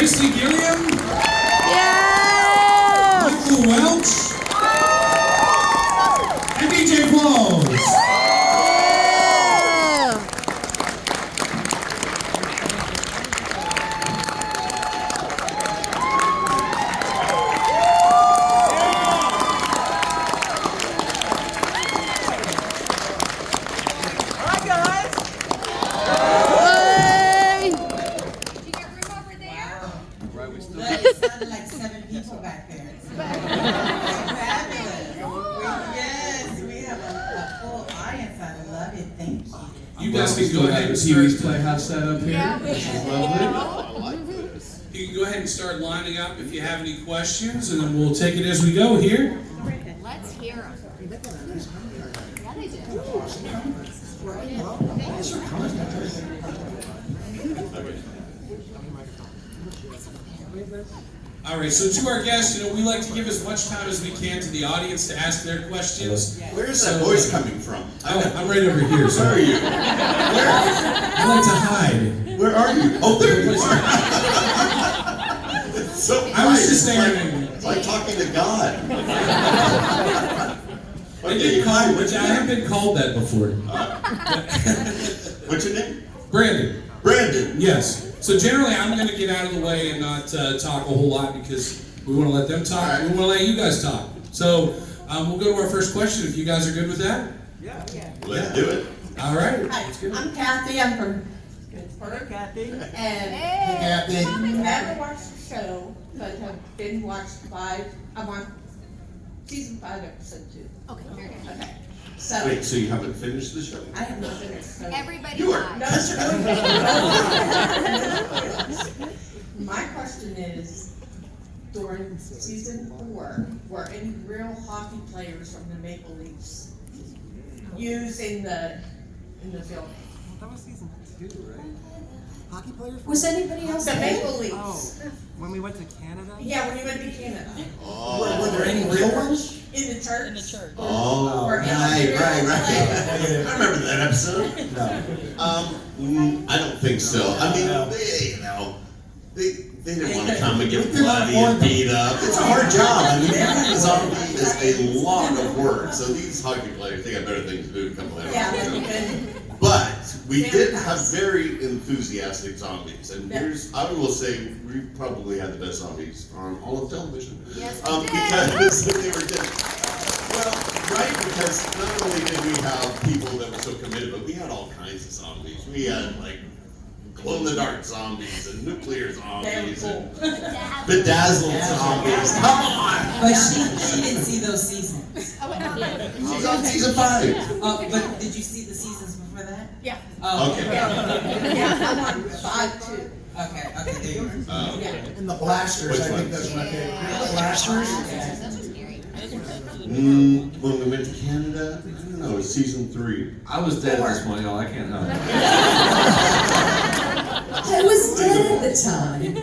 Tracy Gilliam, Yeah! Michael Welch, and DJ Close. It sounded like 7 people back there. Fabulous. Yes, we have a full audience. I love it. Thank you. You guys can go ahead and start. Pee-wee's Playhouse set up here. This is lovely. I like this. You can go ahead and start lining up if you have any questions, and then we'll take it as we go here. Let's hear them. Yeah, they do. All right, so to our guests, we like to give as much time as we can to the audience to ask their questions. Where's that voice coming from? I'm right over here, Where sir. are you? I like to hide. Where are you? Oh, there you are. It's so I was quiet. just It's like talking to God. I have been called that before. What's your name? Brandon. Brandon. Yes. So generally, I'm going to get out of the way and not talk a whole lot because we want to let them talk. We want to let you guys talk. So we'll go to our first question if you guys are good with that. Let's do it. All right. Hi, I'm Kathy. I'm from Pittsburgh. Kathy. And Kathy. I've never watched the show, but have been watched 5. I'm on season 5, episode 2. Okay, very good. Okay. So Wait, so you haven't finished the show? I have not finished. So Everybody You are. lies. My question is, during season 4, were any real hockey players from the Maple Leafs used in the film? That was season 2, right? Hockey player? Was anybody else the Maple Leafs? Oh, when we went to Canada? Yeah, when you went to Canada. Oh. Were there any real ones? In the church? In the church. Oh, Or right. any real players? I remember that episode. I don't think so. I mean, they didn't want to come and get bloody and beat up. It's a hard job. I mean, being a zombie is a lot of work. So these hockey players, they got better things to do to come later. Yeah, but you could. But we did have very enthusiastic zombies, and I will say we probably had the best zombies on all of television. Yes, we did. Because they were just, well, right, because not only did we have people that were so committed, but we had all kinds of zombies. We had like glow-in-the-dark zombies and nuclear zombies and bedazzled zombies. Come on! But she didn't see those seasons. She's on season 5. But did you see the seasons before that? Yeah. Oh, Okay. Yeah, I'm on 5 too. Okay, there you are. Yeah. And the blasters, Which I think one? that's my favorite. Yeah. The blasters. Those are scary. When we went to Canada, I don't know, it was season 3. I was dead at this point, y'all. I can't help it. I was dead at the time.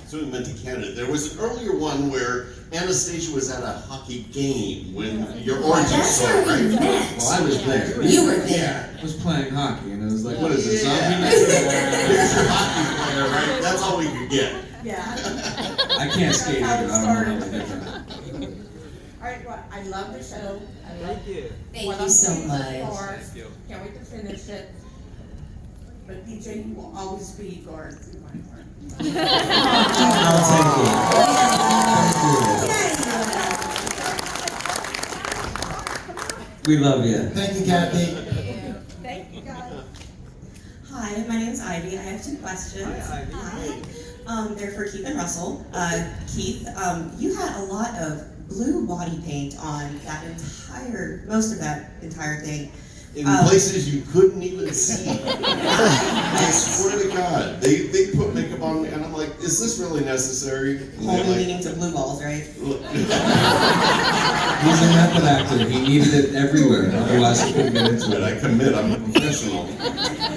So we went to Canada. There was an earlier one where Anastasia was at a hockey game when your origin story, right? Well, I was there. You were there. I was playing hockey, and it was like, what is this, Yeah. zombie? Here's your hockey player, right? That's all we could get. Yeah. I can't skate either. I don't know the difference. All right, well, I love the show. I love Thank you. Thank you so much. Can't wait to finish it. But DJ, you will always be guard through my heart. We love you. Thank you, Kathy. Thank you, guys. Hi, my name's Ivy. I have 2 questions. Hi, Ivy. They're for Keith and Russell. Keith, you had a lot of blue body paint on that most of that entire thing. In places you couldn't even see. I swear to God, they put makeup on me, and I'm like, is this really necessary? And they're Only like, meaning to blue balls, right? "Look." He's a method actor. He needed it everywhere. Otherwise, he couldn't get into But it. I commit, I'm a professional,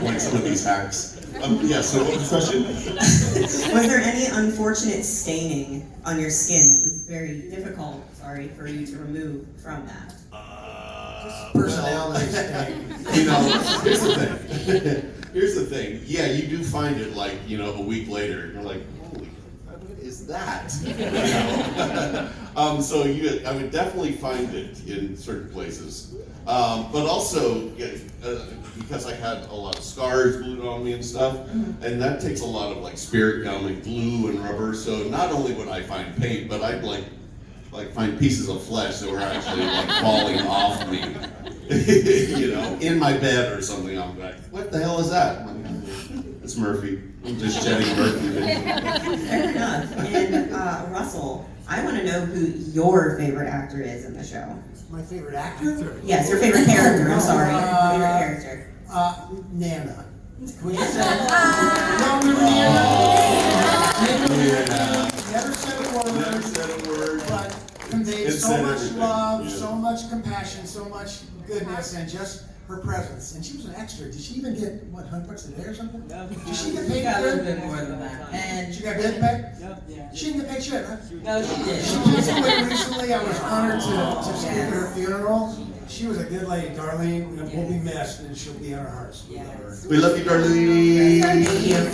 like some of these hacks. Yeah, so what was the question? Was there any unfortunate staining on your skin that was very difficult, for you to remove from that? Personality. You know, here's the thing. Here's the thing. Yeah, you do find it like, a week later. You're like, holy, what is that? So I would definitely find it in certain places. But also, because I had a lot of scars glued on me and stuff, and that takes a lot of like spirit gum and glue and rubber. So not only would I find paint, but I'd like find pieces of flesh that were actually like falling off me. In my bed or something. I'm like, what the hell is that? I'm like, it's Murphy. I'm just shedding Murphy. Fair enough. And Russell, I want to know who your favorite actor is in the show. My favorite actor? Yes, your favorite character. I'm sorry, favorite character. Nana. Would you say? Never said a word. Never said a word. But conveyed It so said much everything, love, yeah. so much compassion, so much goodness, and just her presence. And she was an extra. Did she even get, what, $100 a day or something? Did she get She paid got a for little it? bit more than that. And She got paid back? yeah. She didn't get paid shit, huh? No, she did. She passed away recently. I was honored to speak at her funeral. She was a good lady, Darlene, and will be missed, and she'll be in our hearts. We love her. We love you, Darlene. Thank you.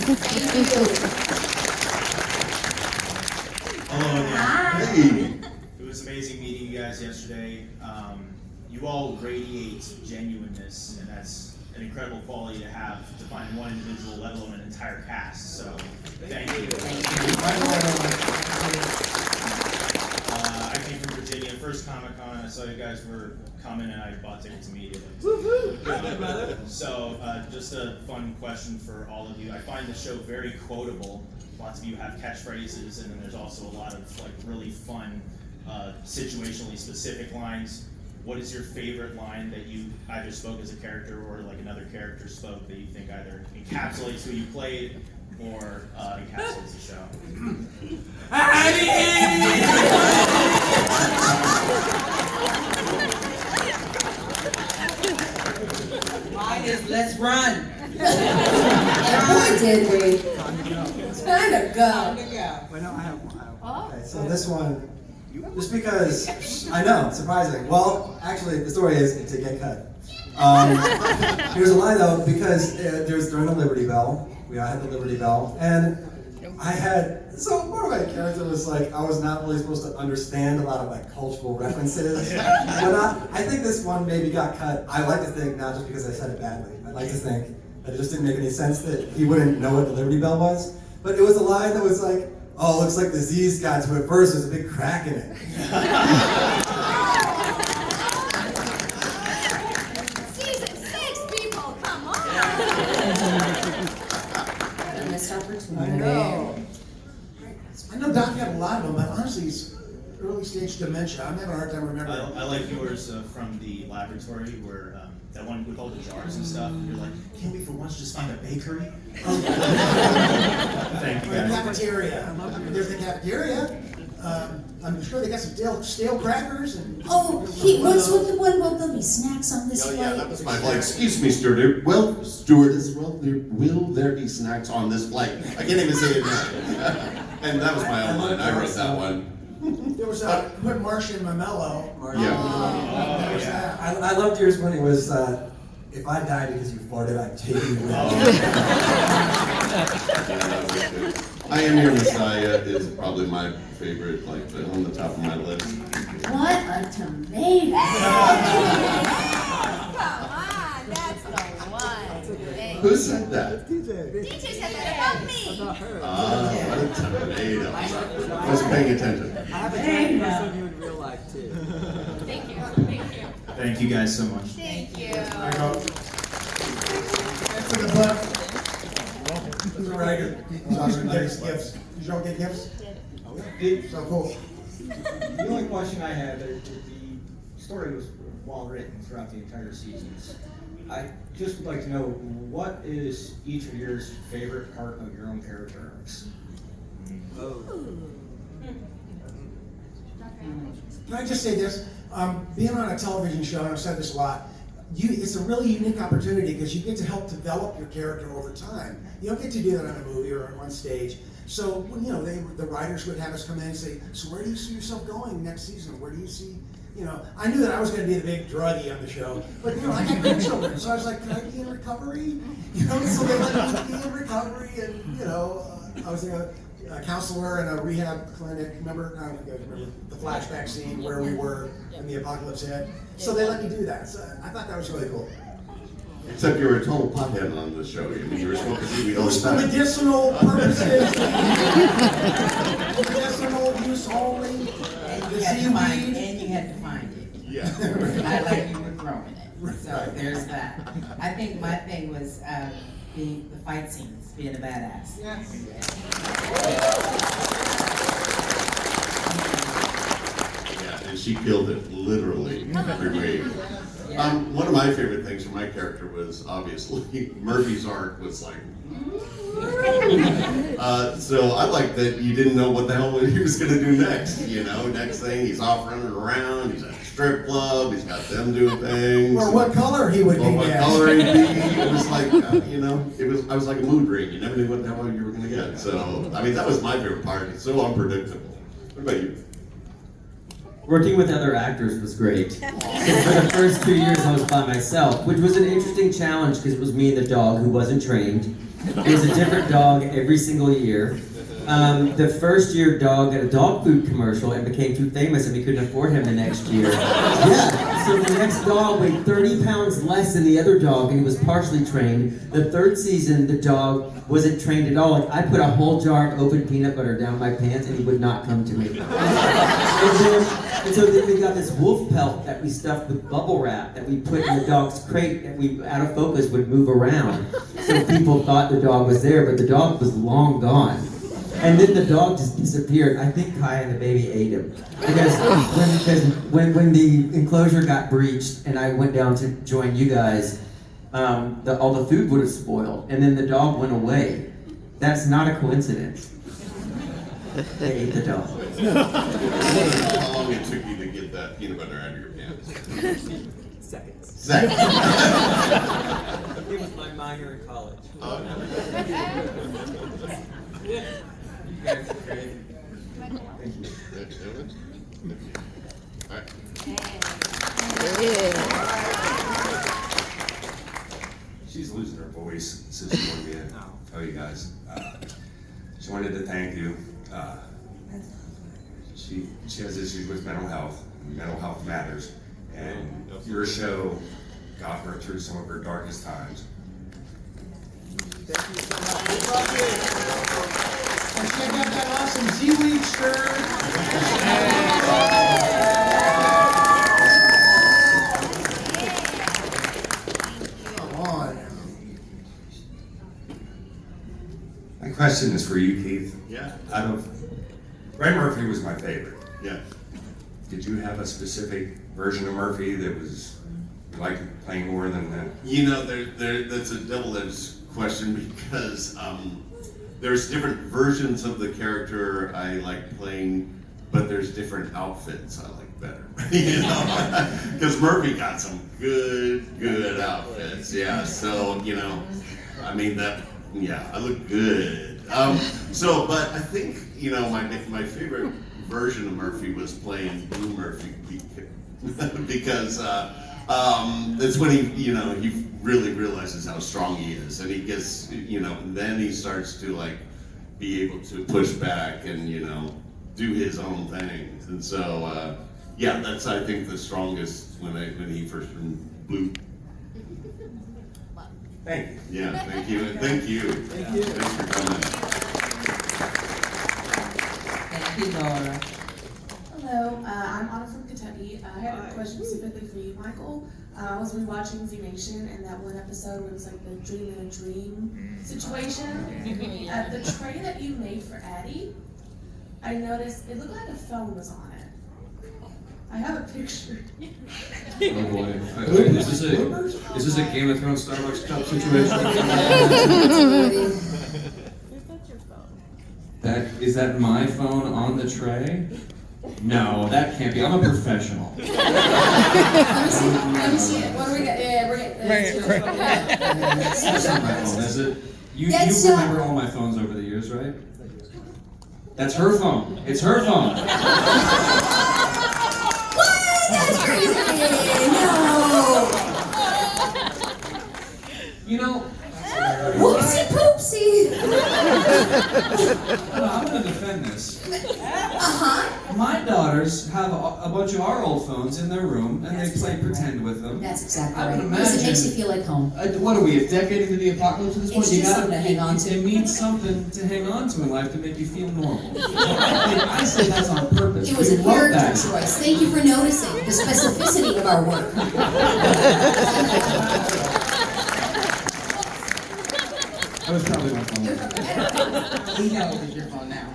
Hello again. Hey. It was amazing meeting you guys yesterday. You all radiate genuineness, and that's an incredible quality to have to find one individual, let alone an entire cast. So, thank you. I came from Virginia, first Comic-Con. I saw you guys were coming, and I bought tickets immediately. So, just a fun question for all of you. I find the show very quotable. Lots of you have catchphrases, and then there's also a lot of really fun, situationally specific lines. What is your favorite line that you either spoke as a character or like another character spoke that you think either encapsulates who you played or encapsulates the show? Mine is let's run. Boy, did we. Time to go. Time to go. Wait, no, I have one. Oh. Okay, so this one, just because, I know, surprising. Well, actually, the story is to get cut. Here's a line though, because during the Liberty Bell, we all had the Liberty Bell, and I had, so part of my character was like, I was not really supposed to understand a lot of like cultural references. I think this one maybe got cut. I like to think, not just because I said it badly, I like to think that it just didn't make any sense that he wouldn't know what the Liberty Bell was. But it was a line that was like, oh, looks like the Z's got to it first, there's a big crack in it. Season 6, people, come on! Missed opportunity. I know. I know Doc had a lot of them, but honestly, it's early stage dementia. I'm having a hard time remembering. I like yours from the laboratory where that one with all the jars and stuff. You're like, can't we for once just find a bakery? Thank you Or the guys. cafeteria. There's the cafeteria. I'm sure they got some stale crackers and. Oh, what's with the one about there'll be snacks on this Oh flight? yeah, that was my flight. Excuse me, stewardess. Well, stewardess, will there be snacks on this flight? I can't even say it now. And that was my own line. I wrote that one. There was put Martian Mamello. Yeah. There was that. I loved yours when it was, if I died because you farted, I'd take you with me. I Am Your Messiah is probably my favorite, like on the top of my list. What a tomato! Come on, that's the one. Hey. Who said that? DJ said that about me. What a tomato. I wasn't paying attention. I have a giant crush on you in real life too. Thank you, thank you. Thank you guys so much. Thank you. There you go. For the book. Who's a writer? There's gifts. Did you all get gifts? So cool. The only question I had, the story was well written throughout the entire seasons. I just would like to know, what is each of your favorite part of your own character arcs? Can I just say this? Being on a television show, and I've said this a lot, it's a really unique opportunity because you get to help develop your character over time. You don't get to do that on a movie or on stage. So, the writers would have us come in and say, so where do you see yourself going next season? Where do you see I knew that I was going to be the big druggie on the show, but I got grandchildren, so I was like, can I be in recovery? So they let me be in recovery, and I was a counselor in a rehab clinic. Remember, I don't know if you guys remember the flashback scene where we were when the apocalypse hit. So they let me do that. So I thought that was really cool. Except you were a total pothead on the show. I mean, you were smoking weed all the For time. medicinal purposes, medicinal use only. And The you had to find, seaweed. and you had to find it. Yeah. Not like you were growing it. So there's that. I think my thing was being the fight scenes, being a badass. Yeah, and she killed it literally every week. One of my favorite things from my character was obviously Murphy's arc was like. So I like that you didn't know what the hell he was going to do next. Next thing he's off running around. He's at a strip club. He's got them doing things. Or what color he would be. What color he'd be. It was like I was like a mood ring. You never knew what the hell you were going to get. So I mean that was my favorite part. It's so unpredictable. What about you? Working with other actors was great. For the first 2 years I was by myself, which was an interesting challenge because it was me and the dog who wasn't trained. It was a different dog every single year. The first year dog got a dog food commercial and became too famous and we couldn't afford him the next year. Yeah, so the next dog weighed 30 pounds less than the other dog and he was partially trained. The third season the dog wasn't trained at all. Like I put a whole jar of open peanut butter down my pants and he would not come to me. And so then we got this wolf pelt that we stuffed with bubble wrap that we put in the dog's crate that we, out of focus, would move around. So people thought the dog was there, but the dog was long gone. And then the dog just disappeared. I think Kai and the baby ate him. Because when the enclosure got breached and I went down to join you guys, all the food would have spoiled. And then the dog went away. That's not a coincidence. They ate the dog. How long it took you to get that peanut butter out of your pants? Seconds. It was my minor in college. You guys are great. She's losing her voice since she wanted me to tell you guys. She wanted to thank you. She has issues with mental health. Mental health matters. And your show got her through some of her darkest times. Thank you so much. And check out that awesome seaweed shirt. Come on. My question is for you, Keith. Yeah. Ray Murphy was my favorite. Yeah. Did you have a specific version of Murphy that was you liked playing more than that? That's a double-edged question because there's different versions of the character I like playing, but there's different outfits I like better. Because Murphy got some good outfits. Yeah. So I mean I look good. But I think my favorite version of Murphy was playing Blue Murphy because it's when he really realizes how strong he is, and he gets and then he starts to be able to push back and do his own things, and so that's I think the strongest when he first Blue. Thank you. Yeah, thank you. Thank you. Thank you. Thanks for coming. Thank you, Laura. Hello, I'm Anna from Kentucky. I had a question specifically for you, Michael. I was rewatching Znation, and that one episode where it was like the dream in a dream situation. The tray that you made for Addie, I noticed it looked like a phone was on it. I have a picture. Oh boy. Is this a Game of Thrones Starbucks cup situation? Is that my phone on the tray? No, that can't be. I'm a professional. Let me see it. What do we got? Yeah, bring it. That's not my phone, is it? You remember all my phones over the years, right? That's her phone. It's her phone. What? You know, Whoopsie poopsie. I'm gonna defend this. Uh-huh. My daughters have a bunch of our old phones in their room, and they play pretend with them. That's exactly I right. would Because it makes imagine- you feel like home. What are we, a decade into the apocalypse at this point? It's just something to hang on to. It means something to hang on to in life to make you feel normal. I say that's on purpose. It was We a love character that. choice. Thank you for noticing the specificity of our work. That was probably my phone. We know it was your phone now.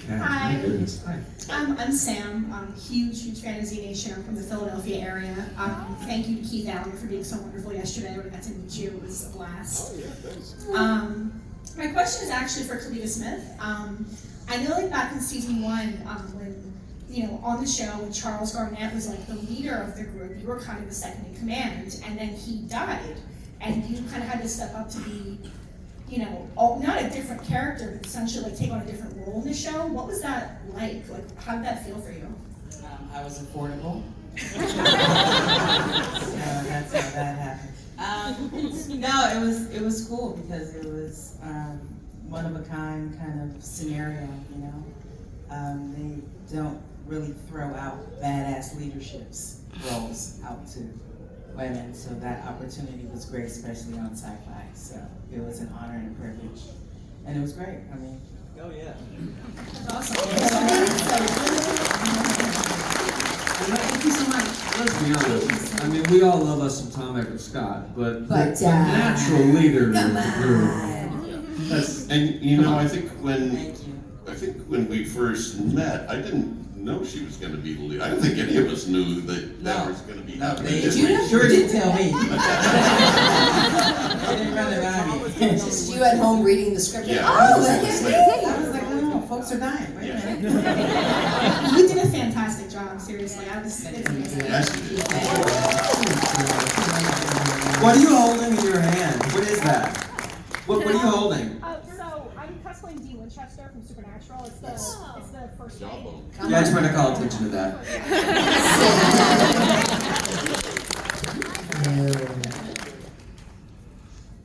Hi. My goodness. Hi. I'm Sam. I'm a huge fan of Znation. I'm from the Philadelphia area. Thank you to Keith Allen for being so wonderful yesterday. When I got to meet you, it was a blast. My question is actually for Kalita Smith. I know like back in season 1, when on the show when Charles Garnett was like the leader of the group, you were kind of the second in command, and then he died, and you kind of had to step up to be, not a different character, but essentially like take on a different role in the show. What was that like? Like, how did that feel for you? I was affordable. So that's how that happened. No, it was cool because it was one of a kind of scenario, They don't really throw out badass leaderships roles out to women, so that opportunity was great, especially on Sci-Fi. So it was an honor and a privilege, and it was great. I mean, Oh yeah. Awesome. thank you so much. Let's be honest. I mean, we all love us some Tom Everett Scott, but But, the natural leader of the group. That's And I think when we first met, I didn't know she was going to be the lead. I don't think any of us knew that was going to be happening. They sure didn't tell me. They didn't run it by me. Just you at home reading the script. Yeah. Oh, look at me. I was like, no, folks are dying. Wait a minute. You did a fantastic job. Seriously, it's amazing. Yes, you did. What are you holding in your hand? What is that? What are you holding? So I'm cosplaying Dean Winchester from Supernatural. It's the first game. Yeah, I just want to call attention to that.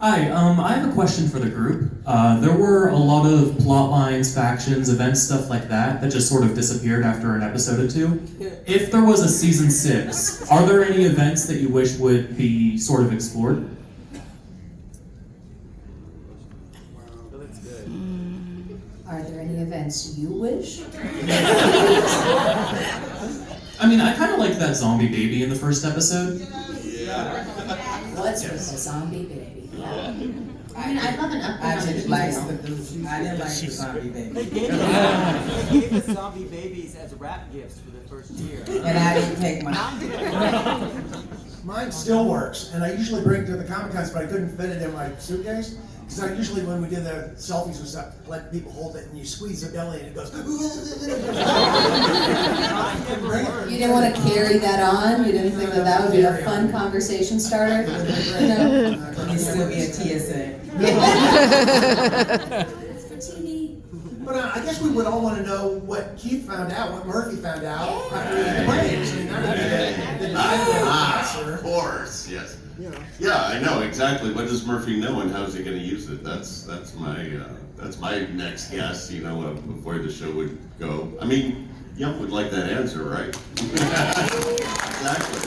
Hi, I have a question for the group. There were a lot of plot lines, factions, events, stuff like that just sort of disappeared after an episode or two. If there was a season 6, are there any events that you wish would be sort of explored? Are there any events you wish? I mean, I kind of liked that zombie baby in the first episode. What's with the zombie baby? I mean, I'd love an update I on the didn't like email. I didn't like the zombie baby. They gave the zombie babies as rap gifts for the first year. And I didn't take mine. Mine still works, and I usually bring it to the Comic Cons, but I couldn't fit it in my suitcase. Because I usually, when we did the selfies and stuff, I let people hold it, and you squeeze the belly, and it goes. You didn't want to carry that on? You didn't think that would be a fun conversation starter? No. You'd still be a TSA. It's for TV. But I guess we would all want to know what Keith found out, what Murphy found out after the breaks. I mean, that would be the answer. Of course, yes. Yeah, I know exactly. What does Murphy know, and how's he going to use it? That's my next guess. Of where the show would go. I mean, Yump would like that answer, right? Exactly.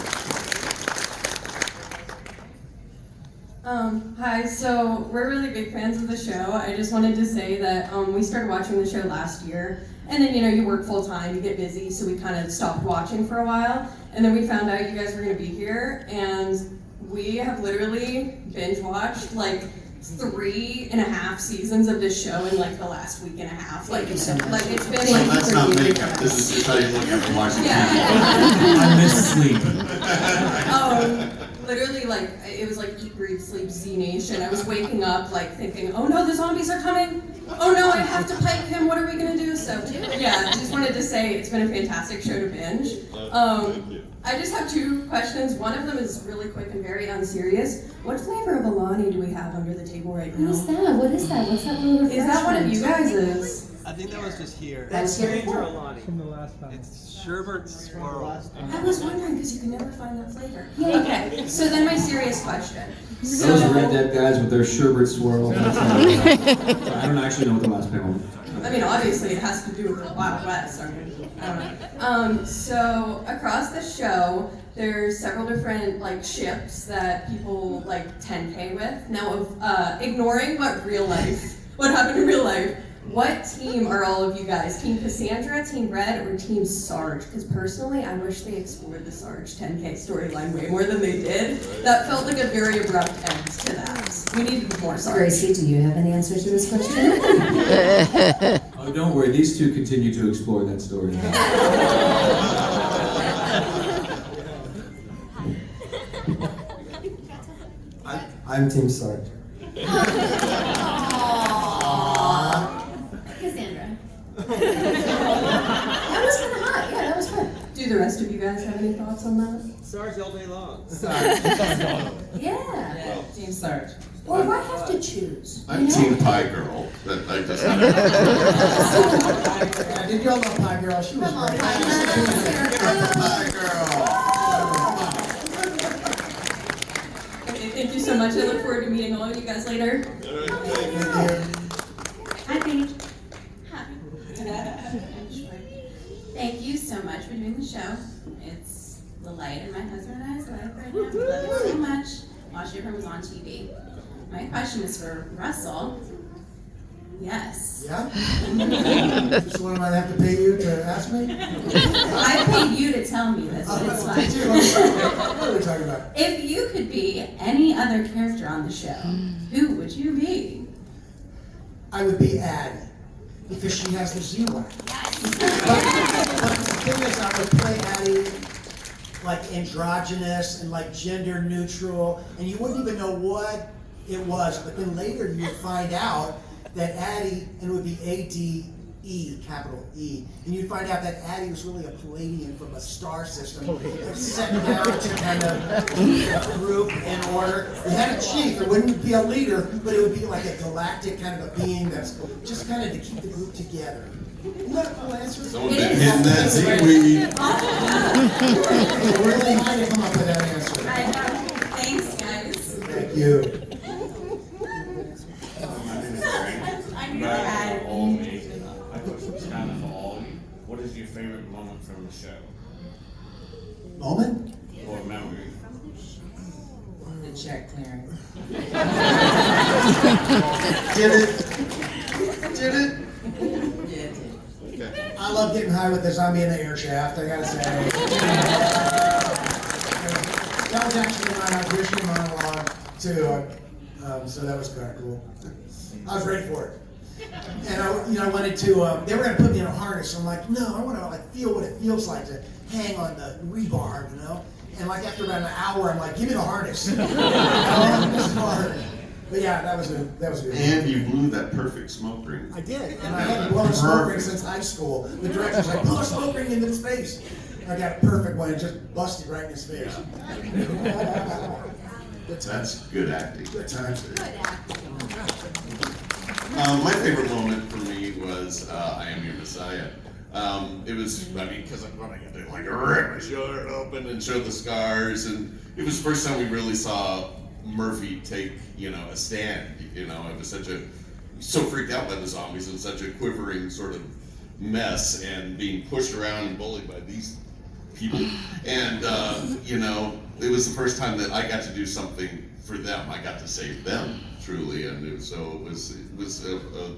Hi, so we're really big fans of the show. I just wanted to say that we started watching the show last year, and then you work full time, you get busy, so we kind of stopped watching for a while, and then we found out you guys were going to be here, and we have literally binge watched like 3.5 seasons of this show in like the last week and a half. Like it's been Well, that's not makeup. This is just how you look after watching TV. I miss sleep. Literally, like, it was like eat, breathe, sleep, Z-Nation. I was waking up, like, thinking, oh no, the zombies are coming! Oh no, I have to pipe him, what are we gonna do? So, yeah, just wanted to say it's been a fantastic show to binge. I just have 2 questions. One of them is really quick and very unserious. What flavor of Alani do we have under the table right now? What is that? What is that? What's that little refreshment? Is that one of you guys'? I think that was just here. That was here Stranger before. Alani. From the last time. It's sherbet swirl. I was wondering because you can never find that flavor. Okay, so then my serious question. So, Those Red Dead guys with their sherbet swirl. That's I don't actually know what the last panel was. I mean, obviously it has to do with the Wild West. I don't know. So across the show, there's several different like ships that people like 10K with. Now, ignoring what happened in real life, what team are all of you guys? Team Cassandra, Team Red, or Team Sarge? Because personally, I wish they explored the Sarge 10K storyline way more than they did. That felt like a very abrupt end to that. We needed more Sarge. Gracie, do you have an answer to this question? Oh, don't worry. These two continue to explore that story. I'm Team Sarge. Cassandra. That was kind of hot. Yeah, that was fun. Do the rest of you guys have any thoughts on that? Sarge all day long. Yeah. Yeah, Team Sarge. Or why have to choose? I'm Team Pie Girl. That I just. Yeah, did y'all know Pie Girl? She was Come on, great. Pie Girl. Okay, thank you so much. I look forward to meeting all of you guys later. Hi, Paige. Hi. Thank you so much for doing the show. It's the light in my husband and I's life right now. We love it so much. Watch it was on TV. My question is for Russell. Yes. Yeah? So what am I gonna have to pay you to ask me? I paid you to tell me this, but it's fine. What are we talking about? If you could be any other character on the show, who would you be? I would be Addie, because she has the Z-Wax. But the thing is, I would play Addie like androgynous and like gender neutral, and you wouldn't even know what it was, but then later you'd find out that Addie, and it would be A-D-E, capital E, and you'd find out that Addie was really a Palladian from a star system that set down to kind of keep the group in order. It had a chief, it wouldn't be a leader, but it would be like a galactic kind of a being that's just kind of to keep the group together. Isn't that a cool answer? Someone been hitting that seaweed. It's really hard to come up with that answer. I know. Thanks, guys. Thank you. I'm your Guys are Addie. all amazing. My question's kind of for all of you. What is your favorite moment from the show? Moment? Or memory? The check clearing. Did it? Did it? Yeah, it did. I love getting high with the zombie in the air shaft, I gotta say. That was actually my audition monologue too, so that was kind of cool. I was ready for it. And I wanted to, they were gonna put me in a harness, so I'm like, no, I wanna like feel what it feels like to hang on the rebar, you know? And like after about an hour, I'm like, give me the harness. This is hard. But yeah, that was a good And you blew that perfect smoke ring. I did, and I hadn't blown a smoke ring since high school. The director's like, blow a smoke ring into his face. I got a perfect one and just busted right in his face. That's good acting. Good times. My favorite moment for me was I Am Your Messiah. It was, because I got to like rip my shirt open and show the scars, and it was the first time we really saw Murphy take, a stand. It was so freaked out by the zombies and such a quivering sort of mess, and being pushed around and bullied by these people. And it was the first time that I got to do something for them. I got to save them truly, and it was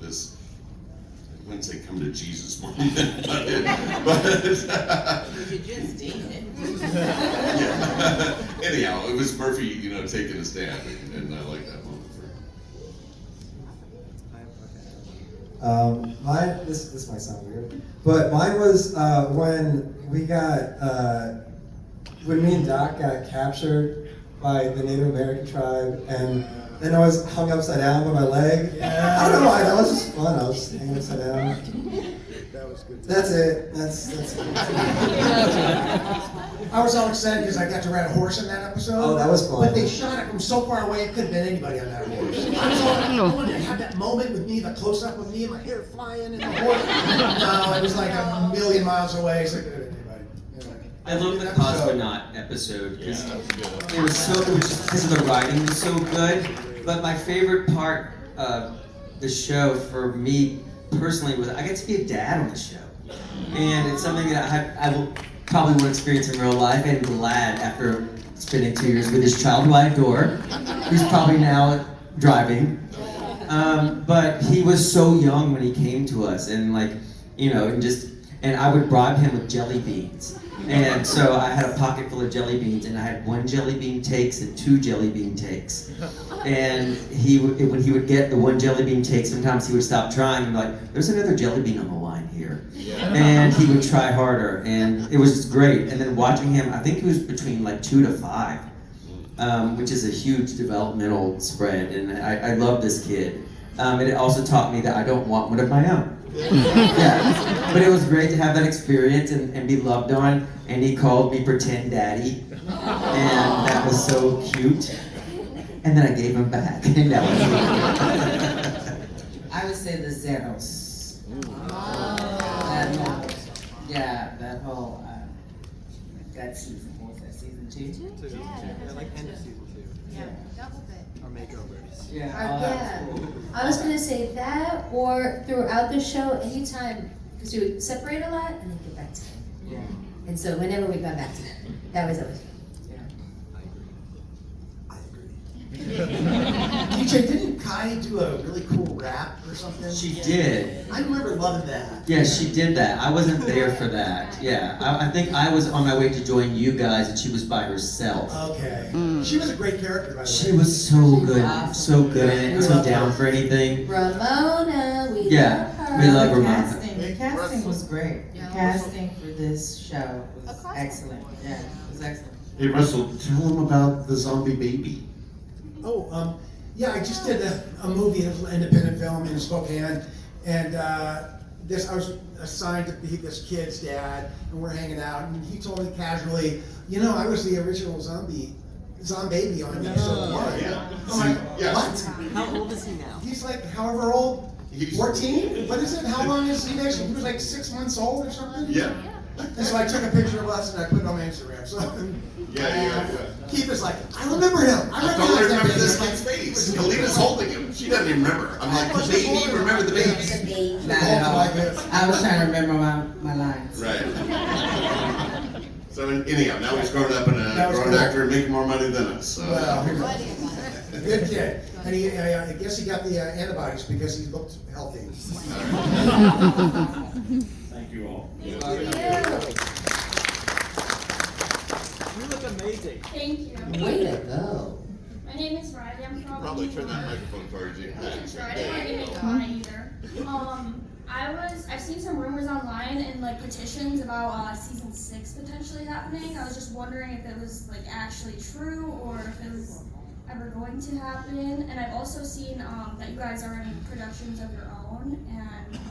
this. I wouldn't say come to Jesus moment, but You just did it. yeah. Anyhow, it was Murphy, taking a stand, and I like that moment for him. Mine, this might sound weird, but mine was when me and Doc got captured by the Native American tribe, and then I was hung upside down with my leg. Yeah. I don't know why, that was just fun. I was hanging upside down. That was good. That's it. That's it. I was all excited because I got to ride a horse in that episode. Oh, that was fun. But they shot it from so far away, it could have been anybody on that horse. I wanted to have that moment with me, the close-up of me and my hair flying and the horse. No, it was like a million miles away, so it could have been anybody. I love the Cosmonaut episode because it was just because of the writing was so good. But my favorite part of the show for me personally was I get to be a dad on the show, and it's something that I will probably won't experience in real life. And glad after spending 2 years with this child who I adore, who's probably now driving. But he was so young when he came to us, and like, you know, and I would bribe him with jelly beans. And so I had a pocket full of jelly beans, and I had 1 jelly bean takes and 2 jelly bean takes. And when he would get the 1 jelly bean take, sometimes he would stop trying and be like, "There's another jelly bean on the line here." And he would try harder, and it was just great. And then watching him, I think he was between like 2 to 5, which is a huge developmental spread. And I love this kid. And it also taught me that I don't want one of my own. Yeah, but it was great to have that experience and be loved on. And he called me pretend daddy, and that was so cute. And then I gave him back, and that was I would say the Zeros. That whole that season. What was that, season 2? Yeah, like end of season 2. Yeah, double bit. Or makeovers. Yeah. I was gonna say that, or throughout the show, anytime, because we would separate a lot and then get back together. Yeah. And so whenever we got back together, that was always fun. DJ, didn't Kai do a really cool rap or something? She did. I remember loving that. Yeah, she did that. I wasn't there for that. Yeah, I think I was on my way to join you guys, and she was by herself. Okay. She was a great character, by the way. She was so good, so good in it, so down for anything. Ramona, we Yeah, love her. we love Ramona. The casting was great. The casting for this show was excellent. Yeah, it was excellent. Hey Russell, tell them about the zombie baby. Oh, yeah, I just did a movie, an independent film in Spokane, and I was assigned to be this kid's dad, and we're hanging out, and he told me casually, you know, I was the original zombie baby on episode 1. Yeah. I'm like, Yeah. what? How old is he now? He's like, however old, 14? What is it? How long is he actually? He was like 6 months old or something? Yeah. And so I took a picture of us and I put it on my Instagram. So Yeah. Keith is like, I remember him. I totally remember this kid's face. Kalina's holding him. She doesn't even remember. I'm like, the baby, remember the baby? Not at all. I was trying to remember my lines. Right. So anyhow, now he's grown up and a grown actor and making more money than us. So. Well, good kid. And I guess he got the antibodies because he looked healthy. Thank you all. Thank You look amazing. Thank you. Way to go. My name is Riley. I'm from. Probably turn that microphone towards you. Thanks, Riley. I didn't want to get on it either. I've seen some rumors online and like petitions about season 6 potentially happening. I was just wondering if it was like actually true or if it was ever going to happen. And I've also seen that you guys are in productions of your own, and I don't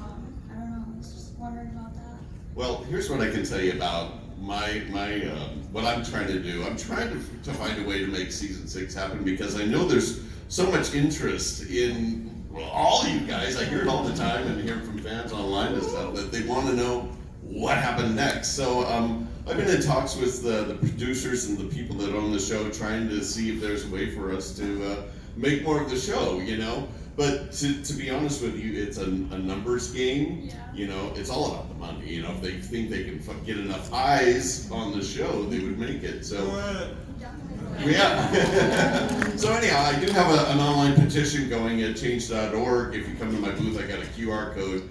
know. I was just wondering about that. Well, here's what I can tell you about my what I'm trying to do. I'm trying to find a way to make season 6 happen because I know there's so much interest in all you guys. I hear it all the time and hear from fans online and stuff that they want to know what happened next. So I've been in talks with the producers and the people that own the show, trying to see if there's a way for us to make more of the show. You know. But to be honest with you, it's a numbers game. Yeah. You know, it's all about the money. You know, if they think they can get enough eyes on the show, they would make it. So, yeah. So anyhow, I do have an online petition going at change.org. If you come to my booth, I got a QR code.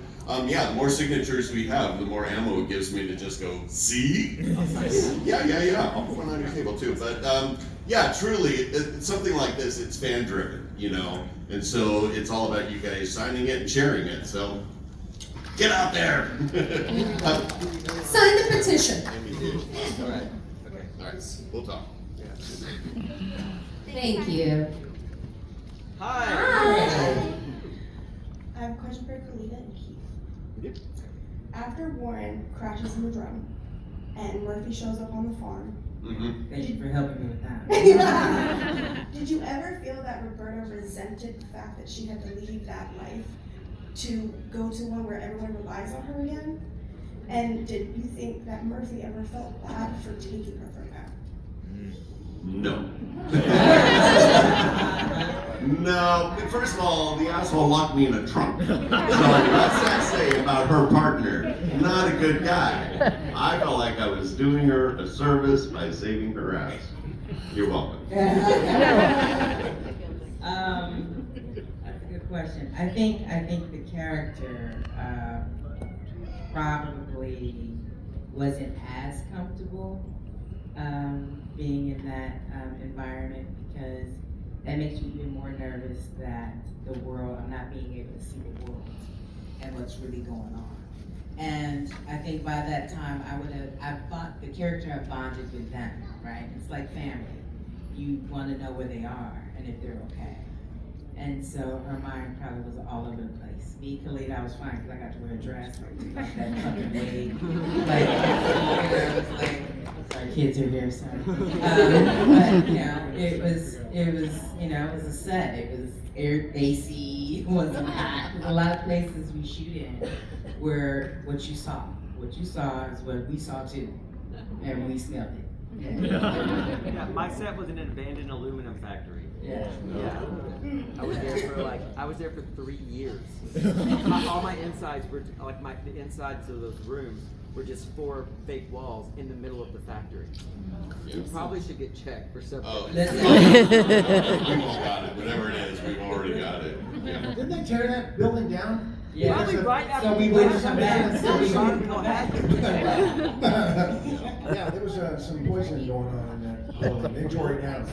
Yeah, the more signatures we have, the more ammo it gives me to just go, see? Yeah. I'll put one on your table too. But yeah, truly, it's something like this, it's fan driven, you know? And so it's all about you guys signing it and sharing it. So get out there. Sign the petition. All right. Okay. All right. We'll talk. Thank you. Hi. I have a question for Kalina and Keith. After Warren crashes in the drum and Murphy shows up on the farm, Thank you for helping me with that. Did you ever feel that Roberta resented the fact that she had to leave that life to go to one where everyone relies on her again? And did you think that Murphy ever felt bad for taking her from that? No. No, first of all, the asshole locked me in a trunk. So what's that say about her partner? Not a good guy. I felt like I was doing her a service by saving her ass. You're welcome. That's a good question. I think the character probably wasn't as comfortable being in that environment, because that makes you even more nervous that the world, I'm not being able to see the world and what's really going on. And I think by that time, the character I bonded with them, right? It's like family. You want to know where they are and if they're okay. And so her mind probably was all over the place. Me, Khalid, I was fine because I got to wear a dress, like that fucking wig. Like, I was like, sorry, kids are here, sorry. But you know, it was, you know, it was a set. It was AC, it wasn't hot. There's a lot of places we shoot in where what you saw is what we saw too, and we smelled it. Yeah, my set was in an abandoned aluminum factory. Yeah. I was there for 3 years. All my insides were like the insides of those rooms were just 4 fake walls in the middle of the factory. You probably should get checked for several. We've all got it. Whatever it is, we've already got it. Yeah. Didn't they tear that building down? Yeah. Probably right after so we the waited come some back. Yeah, there was some poisoning going on in that building. They tore it down.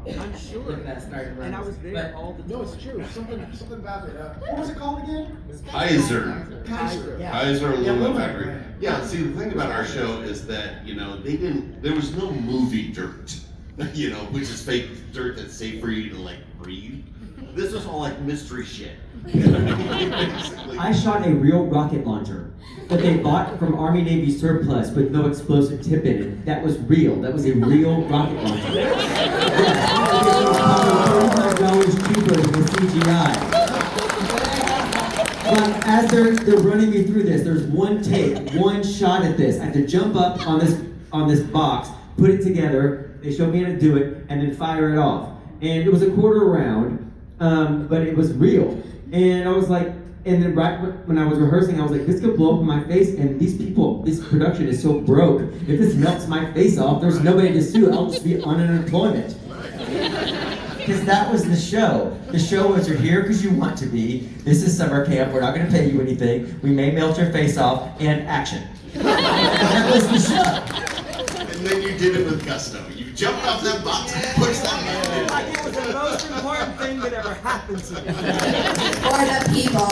I'm sure. And I was there all the time. No, it's true. Something about it. What was it called again? Kaiser. Yeah. Kaiser Yeah, Aluminum Factory. Yeah, see, the thing about our show is that, you know, there was no movie dirt, you know, which is fake dirt that's safe for you to, like, breathe. This was all, like, mystery shit. Basically. I shot a real rocket launcher that they bought from Army Navy surplus with no explosive tip in it. That was real. That was a real rocket launcher. Yes, $35 cheaper than the CGI. But as they're running me through this, there's one take, one shot at this. I have to jump up on this box, put it together. They showed me how to do it, and then fire it off. And it was a quarter round, but it was real. And I was like, and then right when I was rehearsing, I was like, this could blow up in my face, and these people, this production is so broke. If this melts my face off, there's nobody to sue. I'll just be on unemployment. Because that was the show. The show was, you're here because you want to be. This is summer camp. We're not going to pay you anything. We may melt your face off, and action. That was the show. And then you did it with gusto. You jumped off that box and pushed that button. Like it was the most important thing that ever happened to me. For the people.